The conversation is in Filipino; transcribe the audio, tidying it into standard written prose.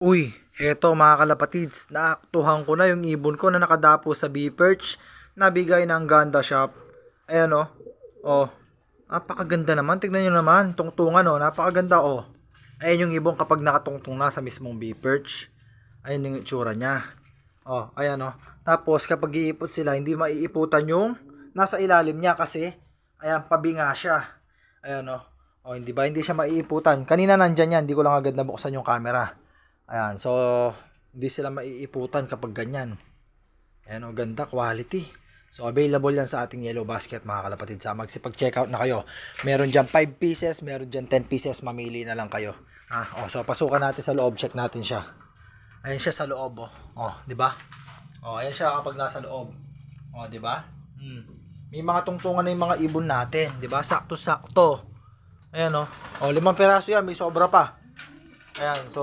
Uy, heto mga kalapatids, naaktuhan ko na yung ibon ko na nakadapo sa B-Perch na bigay ng Ganda Shop. Ayan o. Oh, napakaganda naman. Tignan nyo naman. Tungtungan o. Napakaganda o. Ayan yung ibon kapag nakatungtong na sa mismong B-Perch. Ayan yung itsura niya. Oh, ayan o. Tapos kapag iipot sila, hindi maiiputan yung nasa ilalim niya kasi ayan, pabinga siya. Ayan o. Oh, hindi ba? Hindi siya maiiputan. Kanina nandyan yan. Hindi ko lang agad nabuksan yung camera. Ayan, so hindi sila maiiputan kapag ganyan. Ayan o, ganda, quality. So available yan sa ating Yellow Basket mga kalapatid. Sa magsipag-check out na kayo. Meron dyan 5 pieces, meron dyan 10 pieces. Mamili na lang kayo. So pasukan natin sa loob, check natin siya. Ayan siya sa loob oh. Oh, di ba? Oh, ayan siya kapag nasa loob. Oh, di ba? May mga tungtungan na yung mga ibon natin, di ba? Sakto-sakto. Ayan oh. Oh, 5 piraso yan, may sobra pa. Ayan, so